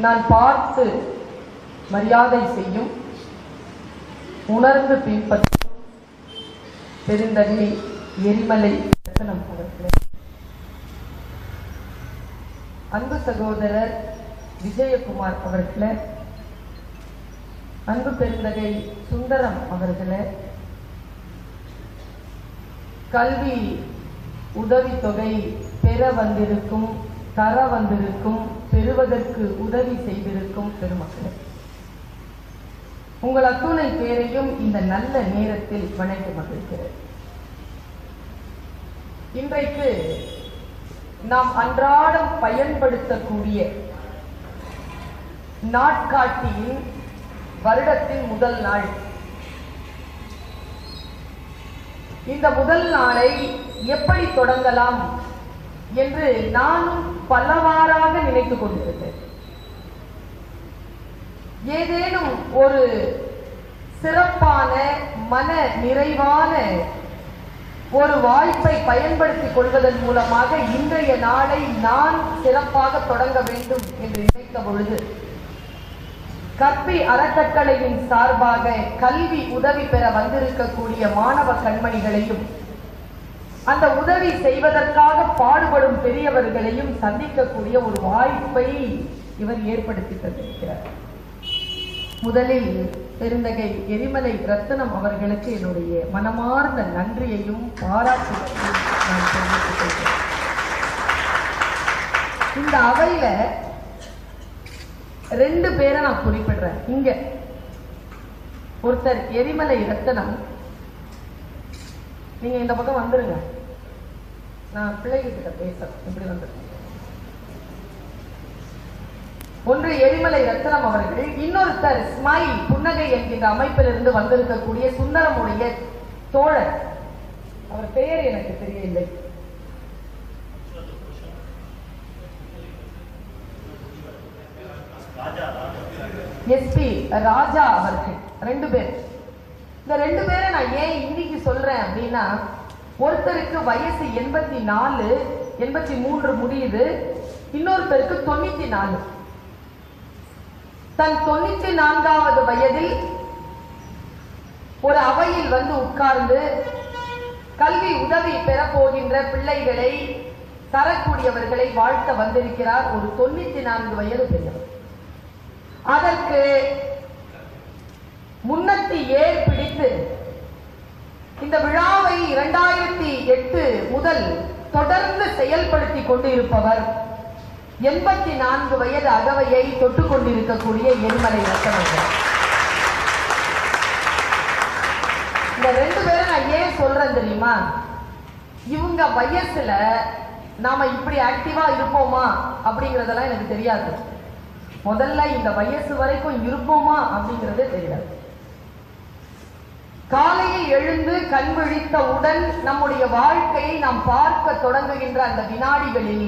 நான் பார்த்து மரியாதை செய்யும், உணர்ந்து பின்பற்றும் பெருந்தகை எரிமலை ரத்னம் அவர்களே, அன்பு சகோதரர் விஜயகுமார் அவர்களே, அன்பு பெருந்தகை சுந்தரம் அவர்களே, கல்வி உதவித்தொகை பெற வந்திருக்கும், தர வந்திருக்கும், பெறுவதற்கு உதவி செய்திருக்கும் பெருமக்களே, உங்கள் அத்துணை பேரையும் இந்த நல்ல நேரத்தில் வணங்கி மகிழ்கிறேன். இன்றைக்கு நாம் அன்றாடம் பயன்படுத்தக்கூடிய நாட்காட்டியின் வருடத்தின் முதல் நாள். இந்த முதல் நாளை எப்படி தொடங்கலாம் என்று நானும் பலவாறாக நினைத்துக் கொண்டிருந்தேன். ஏதேனும் ஒரு சிறப்பான மன நிறைவான ஒரு வாய்ப்பை பயன்படுத்திக் கொள்வதன் மூலமாக இன்றைய நாளை நான் சிறப்பாக தொடங்க வேண்டும் என்று நினைத்த பொழுது, கற்பி அறக்கட்டளையின் சார்பாக கல்வி உதவி பெற வந்திருக்கக்கூடிய மாணவ கண்மணிகளையும், அந்த உதவி செய்வதற்காக பாடுபடும் பெரியவர்களையும் சந்திக்கக்கூடிய ஒரு வாய்ப்பை இவர் ஏற்படுத்தி தந்திருக்கிறார். முதலில் பெருந்தகை எரிமலை ரத்னம் அவர்களுக்கு என்னுடைய மனமார்ந்த நன்றியையும் பாராட்டுகளையும் நான் தெரிவித்துக் கொள்கிறேன். இந்த அவையில 2 பேரை நான் குறிப்பிடுறேன். இங்க ஒருத்தர் எரிமலை ரத்னம், நீங்க இந்த பக்கம் வந்துருங்க, நான் பிள்ளைகிட்ட பேசுறேன். இப்படி வந்துருங்க. ஒன்று எரிமலை ரத்னம் அவர்கள், இன்னொருத்தர் ஸ்மைல் புன்னகை என்கின்ற அமைப்பிலிருந்து வந்திருக்கக்கூடிய சுந்தரமுடைய தோழர். அவர் பெயர் எனக்கு தெரியவில்லை. எஸ்பி ராஜா அவர்கள். 2 பேர். இந்த 2 பேரை நான் ஏன் இன்னைக்கு சொல்றேன் அப்படின்னா, ஒருத்தருக்கு வயசு 84, 83 முடியுது, இன்னொருத்தருக்கு 94. தன் 94வது வயதில் ஒரு அவையில் வந்து உட்கார்ந்து கல்வி உதவி பெறப்போகின்ற பிள்ளைகளை தரக்கூடியவர்களை வாழ்த்த வந்திருக்கிறார் ஒரு 94 வயது பெரியவர். அதற்கு முன்னத்தி ஏர் பிடித்து இந்த விழாவை 2008 முதல் தொடர்ந்து செயல்படுத்தி கொண்டு இருப்பவர் 84 வயது அகவையை தொட்டுக் கொண்டிருக்கக்கூடிய எரிமலை ரத்னம். இந்த 2 பேரை நான் ஏன் சொல்றேன் தெரியுமா? இவங்க வயசுல நாம இப்படி ஆக்டிவா இருப்போமா அப்படிங்கறதெல்லாம் எனக்கு தெரியாது. முதல்ல இந்த வயசு வரைக்கும் இருப்போமா அப்படிங்கறதே தெரியாது. காலையில் எழுந்து கண் விழித்தவுடன் நம்முடைய வாழ்க்கையை நாம் பார்க்க தொடங்குகின்ற அந்த வினாடிகளில்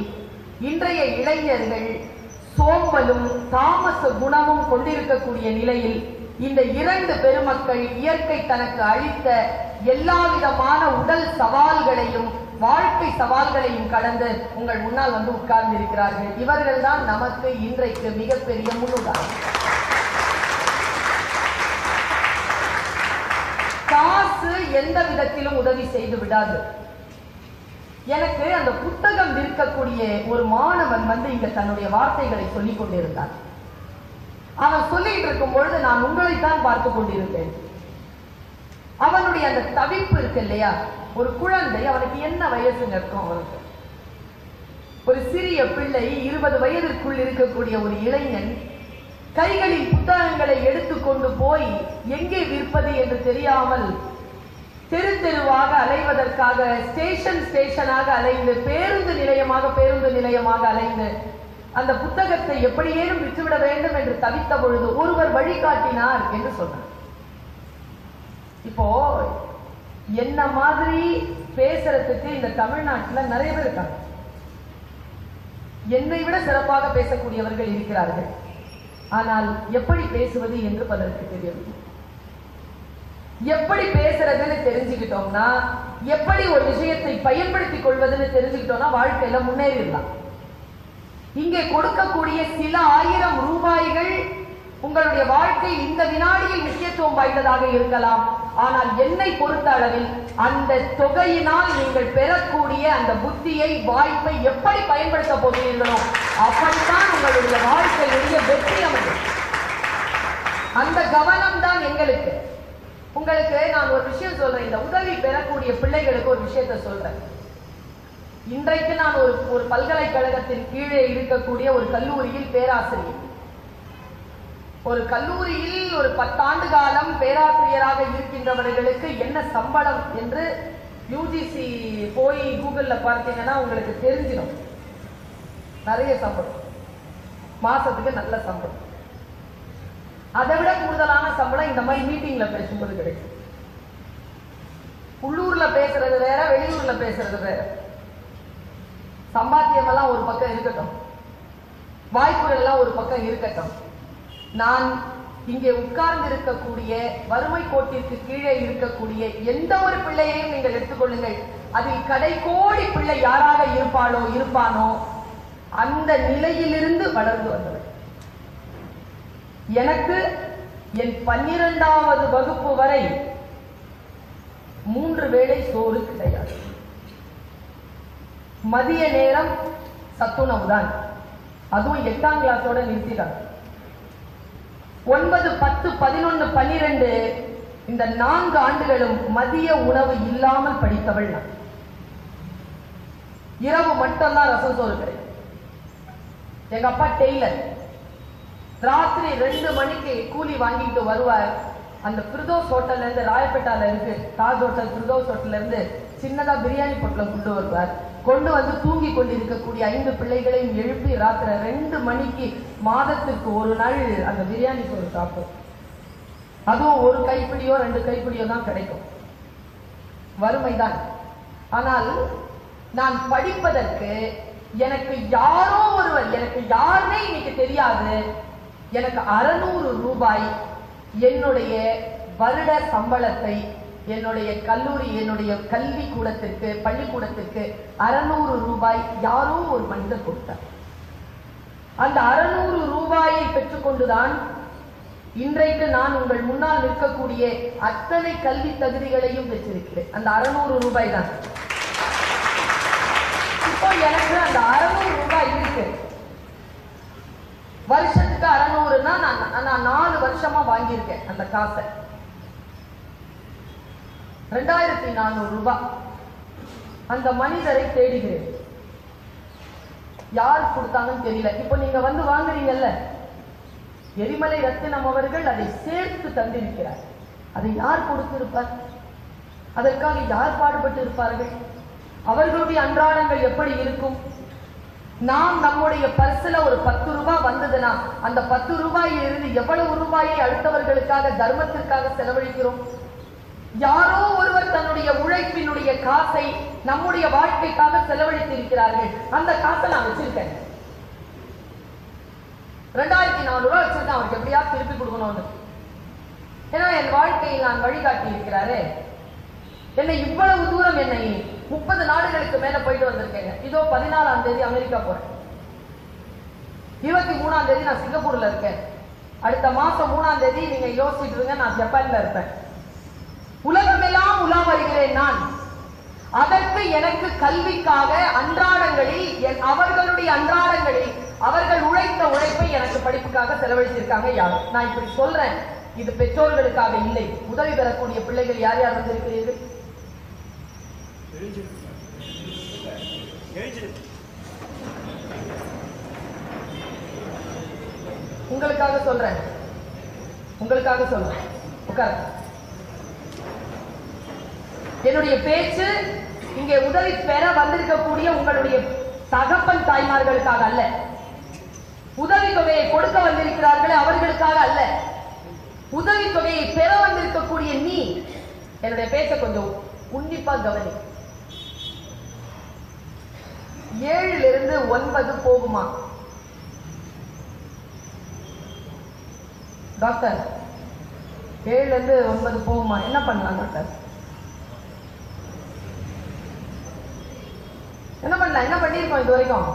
இன்றைய இளைஞர்கள் சோம்பலும் தாமச குணமும் கொண்டிருக்கக்கூடிய நிலையில் இந்த 2 பெருமக்கள் இயற்கை தனக்கு அளித்த எல்லா விதமான உடல் சவால்களையும் வாழ்க்கை சவால்களையும் கடந்து உங்கள் முன்னால் வந்து உட்கார்ந்து இருக்கிறார்கள். இவர்கள் தான் நமக்கு இன்றைக்கு மிகப்பெரிய முன்னுதாரணம். காசு எந்த விதத்திலும் உதவி செய்து விடாது. எனக்கு அந்த புத்தகம் விற்கக்கூடிய ஒரு மாணவன் வந்து இங்க தன்னுடைய வார்த்தைகளை சொல்லிக் கொண்டிருந்தான். அவன் சொல்லிட்டு இருக்கும் பொழுது நான் உங்களைத்தான் பார்த்து கொண்டிருந்தேன். அவனுடைய அந்த தவிப்பு இருக்கு இல்லையா, ஒரு குழந்தை, அவனுக்கு என்ன வயசுங்க இருக்கும், அவனுக்கு ஒரு சிறிய பிள்ளை, 20 வயதிற்குள் இருக்கக்கூடிய ஒரு இளைஞன் கைகளில் புத்தகங்களை எடுத்துக்கொண்டு போய் எங்கே விற்பது என்று தெரியாமல் தெரு தெருவாக அலைவதற்காக ஸ்டேஷனாக அலைந்து பேருந்து நிலையமாக அலைந்து அந்த புத்தகத்தை எப்படியேனும் விற்றுவிட வேண்டும் என்று தவித்த பொழுது ஒருவர் வழிகாட்டினார் என்று சொன்னார். இப்போ என்ன மாதிரி பேசுறதுக்கு இந்த தமிழ்நாட்டில் நிறைய பேர் இருக்காங்க. என்னை விட சிறப்பாக பேசக்கூடியவர்கள் இருக்கிறார்கள். ஆனால் எப்படி பேசுவது என்று பலருக்கு தெரியவில்லை. எப்படி பேசுறதுன்னு தெரிஞ்சுக்கிட்டோம்னா, எப்படி ஒரு விஷயத்தை பயன்படுத்திக் கொள்வதுன்னு தெரிஞ்சுக்கிட்டோம்னா வாழ்க்கையில முன்னேறிடலாம். இங்கே கொடுக்கக்கூடிய சில 1000 ரூபாய் உங்களுடைய வாழ்க்கை இந்த வினாடியில் முக்கியத்துவம் வாய்ந்ததாக இருக்கலாம். ஆனால் என்னை பொறுத்த அளவில் அந்த தொகையினால் நீங்கள் பெறக்கூடிய அந்த புத்தியை, வாய்ப்பை எப்படி பயன்படுத்த போகிறீர்களோ அப்படித்தான் உங்களுடைய வாழ்க்கையுடைய வெற்றி அமையும். அந்த கவனம் தான் எங்களுக்கு. உங்களுக்கு நான் ஒரு விஷயம் சொல்றேன். இந்த உதவி பெறக்கூடிய பிள்ளைகளுக்கு ஒரு விஷயத்தை சொல்றேன். இன்றைக்கு நான் ஒரு பல்கலைக்கழகத்தின் கீழே இருக்கக்கூடிய ஒரு கல்லூரியில் பேராசிரியர். ஒரு கல்லூரியில் ஒரு 10 ஆண்டு காலம் பேராசிரியராக இருக்கின்றவர்களுக்கு என்ன சம்பளம் என்று யூஜிசி போய் கூகுள்ல பார்த்தீங்கன்னா உங்களுக்கு தெரிஞ்சிடும். நிறைய சம்பளம், மாசத்துக்கு நல்ல சம்பளம். அதை விட கூடுதலான சம்பளம் இந்த மாதிரி மீட்டிங்ல பேசும்போது கிடைக்கும். உள்ளூர்ல பேசுறது வேற, வெளியூர்ல பேசுறது வேற. சம்பாத்தியம் எல்லாம் ஒரு பக்கம் இருக்கட்டும், வாய்ப்புகள் எல்லாம் ஒரு பக்கம் இருக்கட்டும். நான் இங்கே உட்கார்ந்து இருக்கக்கூடிய வறுமை கோட்டிற்கு கீழே இருக்கக்கூடிய எந்த ஒரு பிள்ளையையும் நீங்கள் எடுத்துக்கொள்ளுங்கள். அதில் கடைக்கோடி பிள்ளை யாராக இருப்பானோ அந்த நிலையிலிருந்து வளர்ந்து வந்தவர். எனக்கு என் 12வது வகுப்பு வரை 3 வேளை சோறு கிடையாது. மதிய நேரம் சத்துணவு தான், அதுவும் 8ஆம் கிளாஸோட நிறுத்திட்டாங்க. 9, 10, 11, 12 இந்த 4 ஆண்டுகளும் மதிய உணவு இல்லாமல் படித்தவள் நான். இரவு மட்டும்தான் ரசம் சோறு கிடைக்கும். எங்க அப்பா டெய்லர். ராத்திரி 2 மணிக்கு கூலி வாங்கிட்டு வருவார். அந்த பிரதோஸ் ஹோட்டல்ல இருந்து, ராயப்பேட்டால இருக்கு தாஜ் ஹோட்டல், பிரதோஸ் ஹோட்டல்ல இருந்து சின்னதா பிரியாணி பொட்டலம் கொண்டு வருவார். கொண்டு வந்து தூங்கி கொண்டிருக்கக்கூடிய 5 பிள்ளைகளையும் எழுப்பி ராத்திரி 2 மணிக்கு மாதத்திற்கு ஒரு நாள் அந்த பிரியாணி சோறு சாப்பிடும். அதுவும் ஒரு கைப்பிடியோ 2 கைப்பிடியோ தான் கிடைக்கும். வறுமைதான். ஆனால் நான் படிப்பதற்கு எனக்கு யாரோ ஒருவர், எனக்கு யாருன்னே இன்னைக்கு தெரியாது, எனக்கு 600 ரூபாய் என்னுடைய வருட சம்பளத்தை என்னுடைய கல்லூரி, என்னுடைய கல்வி கூடத்திற்கு, பள்ளிக்கூடத்திற்கு 600 ரூபாய் யாரோ ஒரு மனிதர் கொடுத்தார். அந்த 600 ரூபாயை பெற்றுக்கொண்டுதான் இன்றைக்கு நான் உங்கள் முன்னால் நிற்கக்கூடிய அத்தனை கல்வி தகுதிகளையும் பெற்றிருக்கிறேன். அந்த 600 ரூபாய் தான். இப்போ எனக்கு அந்த 600 ரூபாய் இருக்கு. வருஷத்துக்கு 600னா நான் 4 வருஷமா வாங்கியிருக்கேன் அந்த காசை. 2400 ரூபாய். அந்த மனிதரை தேடுகிறேன். யார் கொடுத்தாங்கன்னு தெரியல. இப்போ நீங்க வந்து வாங்குறீங்கல்ல, எரிமலை ரத்தினம் அவர்கள் அதை சேர்த்து தந்திருக்கிறார். அதை யார் கொடுத்திருப்பார்? அதற்காக யார் பாடுபட்டு இருப்பார்கள்? அவர்களுடைய அன்றாடங்கள் எப்படி இருக்கும்? நாம் நம்முடைய பர்சுல ஒரு 10 ரூபாய் வந்ததுன்னா அந்த 10 ரூபாயிலிருந்து எவ்வளவு ரூபாயை அடுத்தவர்களுக்காக, தர்மத்திற்காக செலவழிக்கிறோம்? யாரோ ஒருவர் தன்னுடைய உழைப்பினுடைய காசை நம்முடைய வாழ்க்கைக்காக செலவழித்திருக்கிறார்கள். அந்த காசை நான் வச்சிருக்கேன். 2400 ரூபாய் வச்சிருக்கேன். அவருக்கு எப்படியாவது திருப்பி கொடுக்கணும்னு. ஏன்னா என் வாழ்க்கையில் நான் வழிகாட்டி இருக்கிறாரு. என்னை இவ்வளவு தூரம், என்னை 30 நாடுகளுக்கு மேல போயிட்டு வந்திருக்கேங்க. இதோ 14ஆம் தேதி அமெரிக்கா போறேன். 23ஆம் தேதி நான் சிங்கப்பூர்ல இருக்கேன். அடுத்த மாசம் 3ஆம் தேதி நீங்க யோசிச்சுட்டு இருங்க, நான் ஜப்பான்ல இருப்பேன். உலகமெல்லாம் உலா வருகிறேன் நான். அதற்கு எனக்கு கல்விக்காக அன்றாடங்களில், அவர்களுடைய அன்றாடங்களில் அவர்கள் உழைத்த உழைப்பை எனக்கு படிப்புக்காக செலவழித்திருக்காங்க யாரும். நான் இப்படி சொல்றேன், இது பெற்றோர்களுக்காக இல்லை. உதவி பெறக்கூடிய பிள்ளைகள் யார் யார் வந்திருக்கிறீர்கள்? உங்களுக்காக சொல்றேன், உங்களுக்காக சொல்றேன். உட்கார். என்னுடைய பேச்சு இங்கே உதவி பெற வந்திருக்கக்கூடிய உங்களுடைய தகப்பன் தாய்மார்களுக்காக அல்ல. உதவி தொகையை கொடுக்க வந்திருக்கிறார்களே அவர்களுக்காக அல்ல. உதவி தொகையை பெற வந்திருக்கக்கூடிய நீ, என்னுடைய பேச்ச கொஞ்சம் உன்னிப்பா கவனி. 7லிருந்து 9 போகுமா டாக்டர்? 7லிருந்து 9 போகுமா? என்ன பண்ணலாம் டாக்டர்? என்ன பண்ணலாம்? என்ன பண்ணிருக்கோம் இது வரைக்கும்?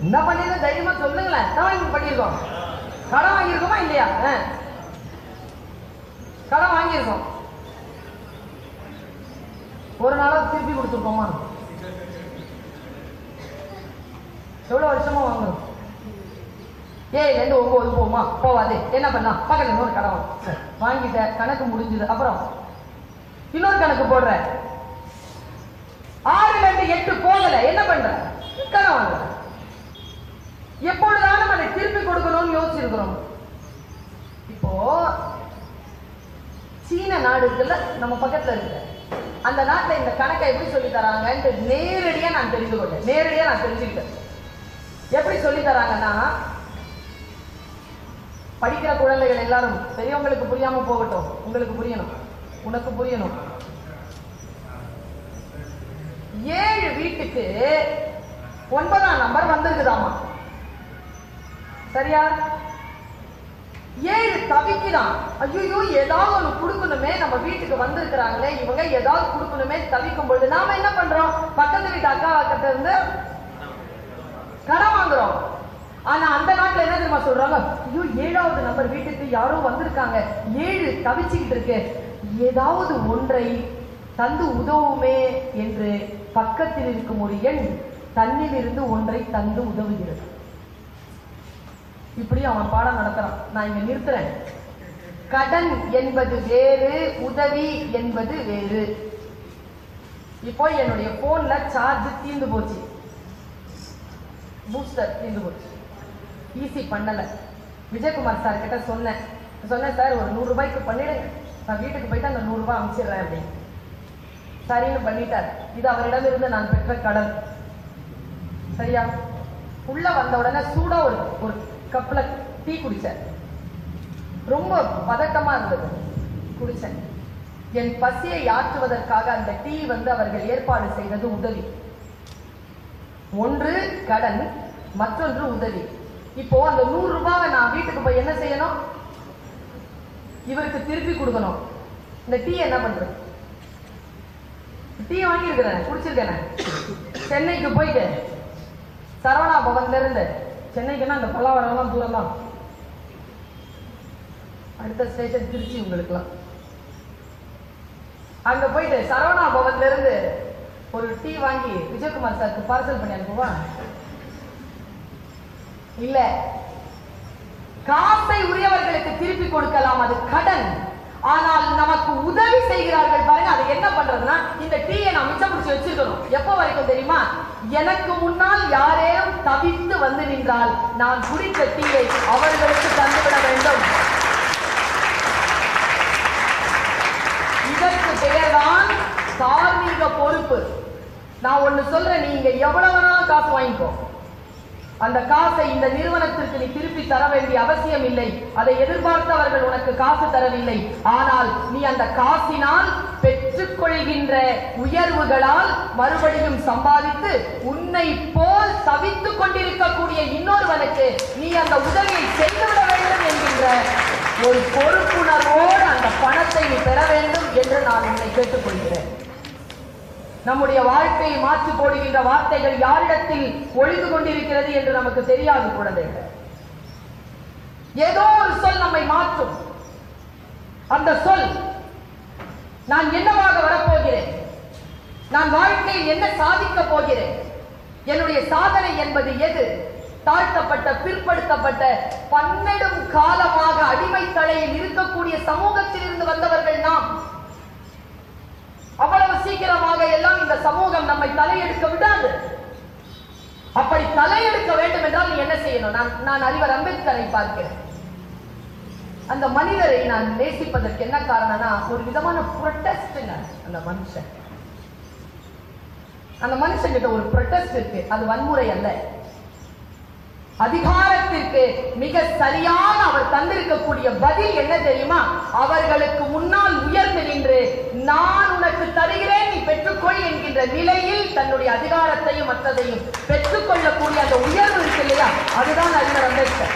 என்ன பண்ணிருக்கோம் தைரியமா சொல்லுங்களேன். என்ன பண்ணிருக்கோம்? கடன் வாங்கியிருக்கோமா இல்லையா? கடன் வாங்கியிருக்கோம். ஒரு நாளா திருப்பி கொடுத்துருக்கோமா? எவ்வளவு வருஷமா வாங்கணும்? 7 to 9 போமா? போவாது. என்ன பண்ணலாம்? பக்கத்துல இன்னொரு கடன் வாங்கிட்ட, கணக்கு முடிஞ்சது. அப்புறம் இன்னொரு கணக்கு போடுற. 6 to 8 போகல, என்ன பண்ற? கடன் வாங்குற. எப்பொழுதான நம்ம அதை திருப்பி கொடுக்கணும்னு யோசிச்சிருக்கிறோம். இப்போ சீன நாடு இருக்குல்ல, நம்ம பக்கத்துல இருக்கு. அந்த நாட்டுல இந்த கணக்கை எப்படி சொல்லி தராங்கன்னு நேரடியா நான் தெரிந்து கொண்டேன். நேரடியா நான் தெரிஞ்சுக்கிட்டேன். எப்படி சொல்லி தராங்கன்னா, படிக்கிற குழந்தைகள் எல்லாரும், பெரியவங்களுக்கு புரியாம போகட்டும், உங்களுக்கு புரியணும், உனக்கு புரியணும். 7 வீட்டுக்கு 9ஆம் நம்பர் வந்திருக்குதாமா. சரியா? 7 தவிக்குதான். ஐயோ, ஏதாவது ஒண்ணு கொடுக்கணுமே, நம்ம வீட்டுக்கு வந்திருக்கிறாங்களே இவங்க, ஏதாவது கொடுக்கணுமே தவிக்கும் பொழுது நாம என்ன பண்றோம்? பக்கத்து வீட்டு அக்கா கிட்ட இருந்து கடன் வாங்குறோம். ஆனா அந்த நாட்டுல என்ன தெரியுமா சொல்றாங்க? ஐயோ, 7வது நம்பர் வீட்டுக்கு யாரோ வந்திருக்காங்க, 7 தவிச்சுக்கிட்டு இருக்கு, ஏதாவது ஒன்றை தந்து உதவுமே என்று பக்கத்தில் இருக்கும் ஒரு எண் தன்னில் இருந்து ஒன்றை தந்து உதவுகிறது. இப்படி அவன் பாடம் நடத்துறான். நான் இங்க நிறுத்துறேன். கடன் என்பது வேறு, உதவி என்பது வேறு. இப்போ என்னுடைய போன்ல சார்ஜ் தீர்ந்து போச்சு, பூஸ்டர் தீர்ந்து போச்சு, ஈஸி பண்ணல. விஜயகுமார் சார் கிட்ட சொன்னேன் சார் ஒரு 100 ரூபாய்க்கு பண்ணிடுங்க, நான் வீட்டுக்கு போயிட்டு அந்த 100 ரூபாய் அனுப்பிச்சிடுறேன் அப்படின்னு. சரின்னு பண்ணிட்டார். இது அவரிடமிருந்து நான் பெற்ற கடன். சரியா? உள்ள வந்த உடனே சூடா ஒரு கப்ல டீ குடிச்சேன். ரொம்ப பதட்டமா இருந்தது, குடிச்சேன். என் பசியை ஆற்றுவதற்காக அந்த டீ அவர்கள் ஏற்பாடு செய்தது உதவி. ஒன்று கடன், மற்றொன்று உதவி. இப்போ அந்த 100 ரூபாவை நான் வீட்டுக்கு போய் என்ன செய்யணும்? இவருக்கு திருப்பி கொடுக்கணும். இந்த டீ என்ன பண்றது? டீ வாங்கியிருக்கிறேன், குடிச்சிருக்கேன். சென்னைக்கு போயிட்டு சரவணா பவன்ல இருந்து, சென்னைக்குன்னா அந்த பல்லாவரம் தூரம் தான், அடுத்த ஸ்டேஷன் திருச்சி உங்களுக்குலாம். அங்க போயிட்டு சரவணா பவன்ல இருந்து ஒரு டீ வாங்கி விஜயகுமார் சாருக்கு பார்சல் பண்ணி அனுப்புவா? இல்ல, காசை உரியவர்களுக்கு திருப்பி கொடுக்கலாம், அது கடன். ஆனால் நமக்கு உதவி செய்கிறார்கள் பாருங்க, அதை என்ன பண்றதுன்னா, இந்த டீயை நான் மிச்சம் பிடிச்சி வச்சிருக்கணும். எப்போ வரைக்கும் தெரியுமா? எனக்கு முன்னால் யாரேனும் தவித்து வந்து நின்றால் நான் குடித்த டீயை அவர்களுக்கு தந்துவிட வேண்டும். இதற்கு பெயர்தான் தார்மீக பொறுப்பு. நான் ஒண்ணு சொல்றேன், நீங்க எவ்வளவு வேணாலும் காசு வாங்கிக்கோ, அந்த காசை இந்த நிறுவனத்திற்கு நீ திருப்பி தர வேண்டிய அவசியம் இல்லை. அதை எதிர்பார்த்தவர்கள் உனக்கு காசு தரவில்லை. ஆனால் நீ அந்த காசினால் பெற்றுக்கொள்கின்ற உயர்வுகளால் மறுபடியும் சம்பாதித்து உன்னை போல் தவித்துக் கொண்டிருக்கக்கூடிய இன்னொருவனுக்கு நீ அந்த உதவியை செய்துவிட வேண்டும் என்கின்ற ஒரு பொறுப்புணர்வோடு அந்த பணத்தை நீ பெற வேண்டும் என்று நான் உன்னை கேட்டுக்கொள்கிறேன். நம்முடைய வாழ்க்கையை மாற்றி போடுகின்ற வார்த்தைகள் யாரிடத்தில் ஒழிந்து கொண்டிருக்கிறது என்று நமக்கு தெரியாது குழந்தைகள். ஏதோ ஒரு சொல் நம்மை மாற்றும். அந்த சொல், நான் என்னவாக வரப்போகிறேன், நான் வாழ்க்கையில் என்ன சாதிக்க போகிறேன், என்னுடைய சாதனை என்பது எது? தாழ்த்தப்பட்ட, பிற்படுத்தப்பட்ட, 12 காலமாக அடிமை தலையில் இருக்கக்கூடிய சமூகத்தில் இருந்து வந்தவர்கள் நாம். அவ்வளவு சீக்கிரமாக எல்லாம் இந்த சமூகம் நம்மை தலையெடுக்க விடாது. அப்படி தலையெடுக்க வேண்டும் என்றால் நீ என்ன செய்யணும்? நான் அறிவர் அம்பேத்கரை பார்க்கிறேன். அந்த மனிதரை நான் நேசிப்பதற்கு என்ன காரணம்னா, ஒரு விதமான புரொட்டஸ்ட்ங்க. அந்த மனுஷன் கிட்ட ஒரு புரொட்டஸ்ட் இருக்கு. அது வன்முறை அல்ல, அதிகாரத்திற்கு மிக சரியான அவர் தந்திருக்கக்கூடிய பதில் என்ன தெரியுமா? அவர்களுக்கு முன்னால் உயர்ந்து நின்று நான் உனக்கு தருகிறேன், நீ பெற்றுக்கொள் என்கின்ற நிலையில் தன்னுடைய அதிகாரத்தையும் மற்றதையும் பெற்றுக்கொள்ளக்கூடிய அந்த உயர்வு இருக்கு இல்லையா, அதுதான் அறிஞர் அம்பேத்கர்.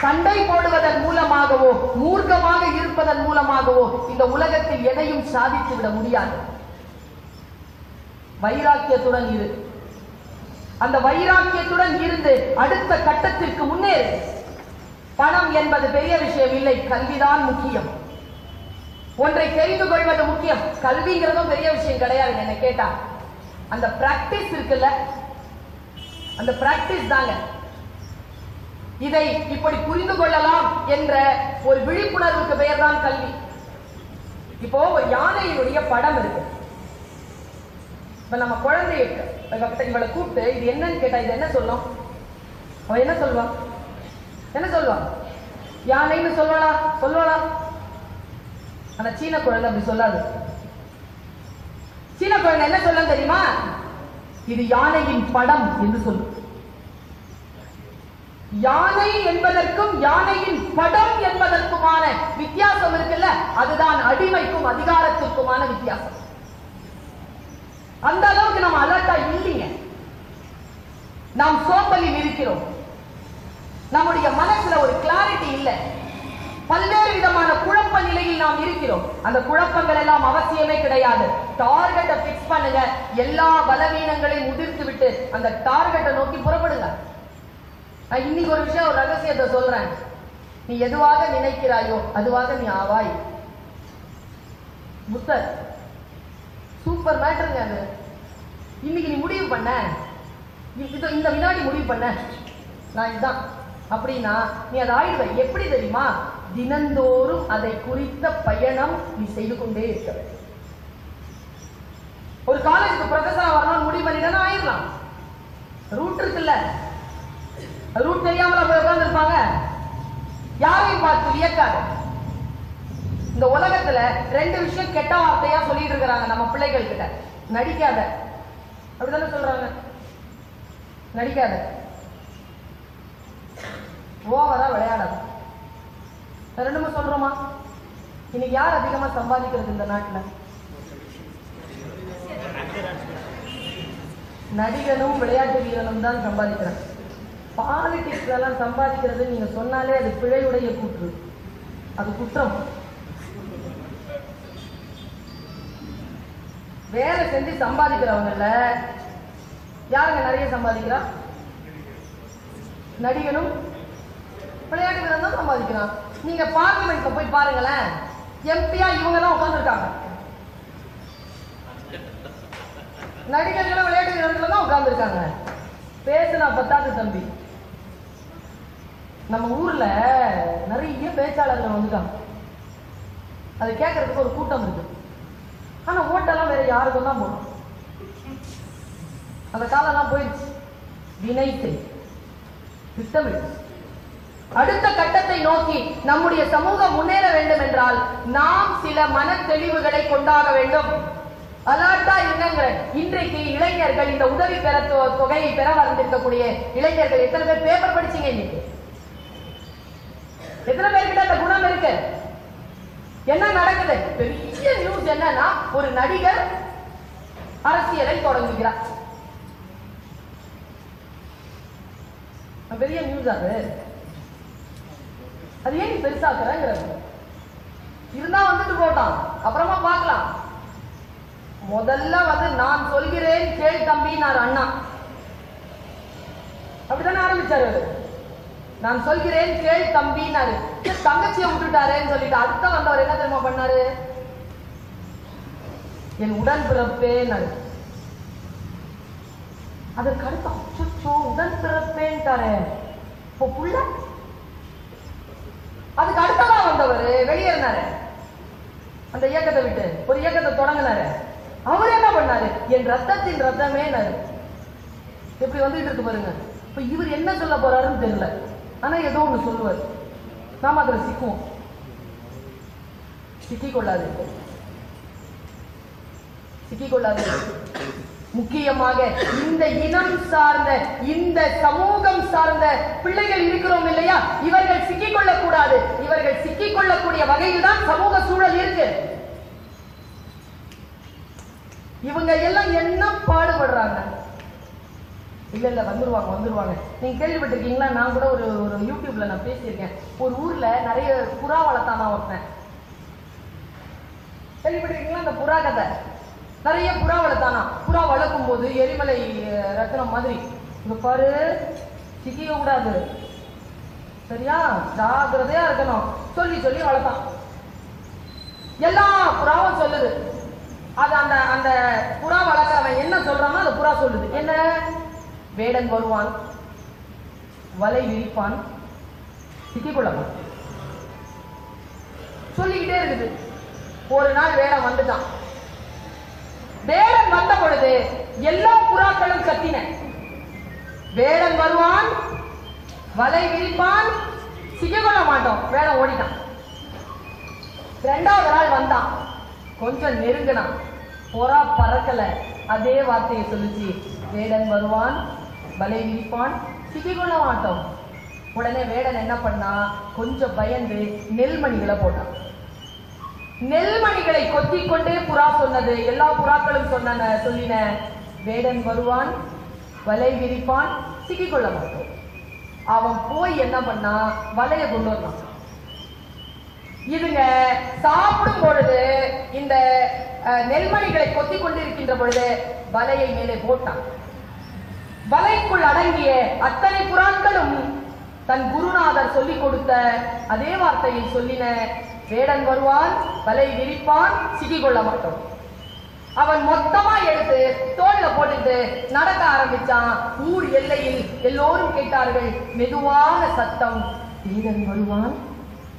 சண்டை போடுவதன் மூலமாகவோ மூர்க்கமாக இருப்பதன் மூலமாகவோ இந்த உலகத்தில் எதையும் சாதித்து விட முடியாது. வைராக்கியத்துடன் இரு. அந்த வைராக்கியத்துடன் இருந்து அடுத்த கட்டத்திற்கு முன்னேறு. பணம் என்பது பெரிய விஷயம் இல்லை, கல்விதான் முக்கியம். ஒன்றை தெரிந்து கொள்வது முக்கியம். கல்விங்கிறதும் பெரிய விஷயம் கிடையாது. என்ன கேட்டா அந்த பிராக்டிஸ் இருக்குல்ல, அந்த பிராக்டிஸ் தாங்க. இதை இப்படி புரிந்து கொள்ளலாம் என்ற ஒரு விழிப்புணர்வுக்கு பெயர் தான் கல்வி. இப்போ ஒரு யானையினுடைய படம் இருக்கு. இப்ப நம்ம குழந்தைய இவளை கூப்பிட்டு இது என்னன்னு கேட்டா இது என்ன சொல்லும்? அவன் என்ன சொல்வான்? என்ன சொல்வான்? யானைன்னு சொல்லலாம். ஆனா சீன குழந்தை அப்படி சொல்லாது. சீன குழந்தை என்ன சொல்ல தெரியுமா? இது யானையின் படம் என்று சொல்லும். யானை என்பதற்கும் யானையின் படம் என்பதற்குமான வித்தியாசம் இருக்குல்ல, அதுதான் அடிமைக்கும் அதிகாரத்திற்குமான வித்தியாசம். அந்த அளவுக்கு நம்ம அலர்ட்டா இல்லைங்க. நாம் சோம்பலில் இருக்கிறோம். நம்முடைய மனசுல ஒரு கிளாரிட்டி இல்லை. பல்வேறு விதமான குழப்ப நிலையில் நாம் இருக்கிறோம். அந்த குழப்பங்கள் எல்லாம் அவசியமே கிடையாது. டார்கெட்டை பிக்ஸ் பண்ணுங்க. எல்லா பலவீனங்களையும் உதிர்த்து விட்டு அந்த டார்கெட்டை நோக்கி புறப்படுங்க. நான் இன்னைக்கு ஒரு விஷயம், ஒரு ரகசியத்தை சொல்றேன். நீ எதுவாக நினைக்கிறாயோ அதுவாக நீ ஆவாய். புத்தர் சூப்பர் மேட்டருங்க அது. இன்னைக்கு நீ முடிவு பண்ண, இந்த வினாடி முடிவு பண்ண நான் இதுதான் அப்படின்னா நீ அதை ஆயிடுவ. எப்படி தெரியுமா? தினந்தோறும் அதை குறித்த பயணம் நீ செய்து கொண்டே இருக்க. ஒரு காலேஜுக்கு ப்ரொஃபஸரா வரணும்னு முடிவு பண்ணிட்டா ஆயிடலாம். ரூட் இருக்குல்ல, ரூட் தெரியாமல போய் உட்கார்ந்துருப்பாங்க. யாரையும் பார்த்து வியக்காத. இந்த உலகத்துல ரெண்டு விஷயம் கெட்ட வார்த்தையா சொல்லிட்டு இருக்கிறாங்க நம்ம பிள்ளைகள் கிட்ட. நடிக்காத, அப்படிதானே சொல்றாங்க. நடிக்காத, ஓவரா விளையாடாத. ரெண்டுமே சொல்றோமா? இன்னைக்கு யார் அதிகமா சம்பாதிக்கிறது இந்த நாட்டுல? நடிகனும் விளையாட்டு வீரனும் தான் சம்பாதிக்கிறாங்க. பாலிடிக்ஸ் எல்லாம் சம்பாதிக்கிறது நீங்க சொன்னாலே அது பிழையுடைய கூற்று, அது குற்றம். வேலை செஞ்சு சம்பாதிக்கிறவங்கல யாருங்க நிறைய சம்பாதிக்கிறா? நடிகனும் விளையாட்டு வீரன் தான் சம்பாதிக்கிறான். நீங்க பார்லிமெண்ட்ல போய் பாருங்களேன், எம்பியா இவங்க தான் உட்கார்ந்துருக்காங்க. நடிகர்களும் விளையாட்டு வீரர்கள் தான் உட்கார்ந்துருக்காங்க. பேசுனா பத்தாது தம்பி. நம்ம ஊர்ல நிறைய பேச்சாளர்கள் வந்துட்டாங்க. அதை கேட்கறதுக்கு ஒரு கூட்டம் இருக்கு. ஆனா ஓட்டெல்லாம் வேற யாருக்கும் தான் போடும். அந்த காலம் எல்லாம் போயிடுச்சு. வினைத்து திட்டமிடு. அடுத்த கட்டத்தை நோக்கி நம்முடைய சமூகம் முன்னேற வேண்டும் என்றால் நாம் சில மன தெளிவுகளை கொண்டாக வேண்டும். அலர்ட்டா இருங்க. இன்றைக்கு இளைஞர்கள் இந்த உதவி பெற தொகையை பெற வந்திருக்கக்கூடிய இளைஞர்கள் எத்தனை பேர் பேப்பர் படிச்சீங்க? இன்னைக்கு எத்தனை பேர்கிட்ட அந்த குணம் இருக்கு? என்ன நடக்குது? பெரிய நியூஸ் என்னன்னா, ஒரு நடிகர் அரசியலை தொடங்குகிறார். பெரிய நியூஸ் அது. அது ஏன் நீ பெருசாக்குறங்கிறது இருந்தா வந்துட்டு போட்டான், அப்புறமா பார்க்கலாம். முதல்ல நான் சொல்கிறேன் கேள் தம்பினார் அண்ணா. அப்படித்தானே ஆரம்பிச்சாரு. நான் சொல்கிறேன் கேள் தம்பினாரு. தங்கச்சியை விட்டுட்டாரேன்னு சொல்லிட்டு அடுத்த வந்தவர் என்ன தெரியுமா பண்ணாரு? என் உடன்பிறப்பேன்னாரு. அதற்கு அடுத்து அச்சோ உடன்பிறப்பேன்ட்டாரு. இப்போ புள்ள அதுக்கு அடுத்ததான் வந்தவர் வெளியேறினாரு. அந்த இயக்கத்தை விட்டு ஒரு இயக்கத்தை தொடங்கினாரு. அவர் என்ன பண்ணாரு? என் ரத்தத்தின் ரத்தமே. எப்படி வந்துட்டு இருக்கு பாருங்க. இப்ப இவர் என்ன சொல்ல போறாருன்னு தெரியல, ஆனா ஏதோ ஒண்ணு சொல்லுவார். நாம அதுல சிக்குவோம். சிக்கிக்கொள்ளாது. முக்கியமாக இந்த இனம் சார்ந்த இந்த சமூகம் சார்ந்த பிள்ளைகள் இருக்கிறோம் இல்லையா, இவர்கள் சிக்கிக்கொள்ளக் கூடாது. இவர்கள் சிக்கிக்கொள்ளக்கூடிய வகையில் தான் சமூக சூழல் இருக்கு. இவங்க எல்லாம் என்ன பாடுபடுறாங்க? இல்ல வந்துருவாங்க. நீங்க கேள்விப்பட்டிருக்கீங்களா? நான் கூட ஒரு யூடியூப்ல நான் பேசியிருக்கேன். ஒரு ஊர்ல நிறைய புறா வளர்த்தானா ஒருத்தன். கேள்விப்பட்டிருக்கீங்களா? அந்த புறா கதை. நிறைய புறா வளர்த்தானா. புறா வளர்க்கும் போது எரிமலை ரத்னம் மாதிரி இங்க பாரு சிக்கிக்க கூடாது, சரியா? ஜாகிரதையா இருக்கணும். சொல்லி சொல்லி வளர்த்தான். எல்லா புறாவும் சொல்லுது. அது அந்த அந்த புறா வளர்க்கிறவன் என்ன சொல்றான்னா அந்த புறா சொல்லுது. என்ன? வேடன் வருவான், வலை விரிப்பான், சிக்கிக்கொள்ளலாம் சொல்லிக்கிட்டே இருக்குது. ஒரு நாள் வேடன் வந்துட்டான். வேடன் வந்த பொழுது எல்லா புறாக்களும் கத்தின. வேடன் வருவான், வலை விரிப்பான், சிக்கிக்கொள்ள மாட்டோம். வேடன் ஓடிட்டான். இரண்டாவது நாள் வந்தான், கொஞ்சம் நெருங்கினான், புறா பறக்கல. அதே வார்த்தையை சொல்லுச்சு, வேடன் வருவான், வலை விரிப்பான், சிக்கிக்கொள்ள மாட்டோம். உடனே வேடன் என்ன பண்ணா, கொஞ்சம் பயந்து நெல்மணிகளை போட்டான். நெல்மணிகளை கொத்திக் கொண்டே புறா சொன்னது. எல்லா புறாக்களும் சொல்லின, வேடன் வருவான், வலை விரிப்பான், சிக்கிக்கொள்ள மாட்டோம். அவன் போய் என்ன பண்ணா, வலையை கொண்டு வந்தான். இதுங்க சாப்பிடும் பொழுது இந்த நெல்மணிகளை கொத்தி கொண்டிருக்கின்ற பொழுது வலையை மேலே போட்டான். வலைக்குள் அடங்கிய அத்தனை புறாக்களும் தன் குருநாதர் சொல்லிக் கொடுத்த அதே வார்த்தையை சொல்லின, வேடன் வருவான், வலை விரிப்பான், சிக்கிக்கொள்ள மாட்டோம். அவன் மொத்தமா எடுத்து தோல்ல போட்டுட்டு நடக்க ஆரம்பிச்சான். ஊர் எல்லையில் எல்லோரும் கேட்டார்கள், மெதுவான சத்தம், வேடன் வருவான்,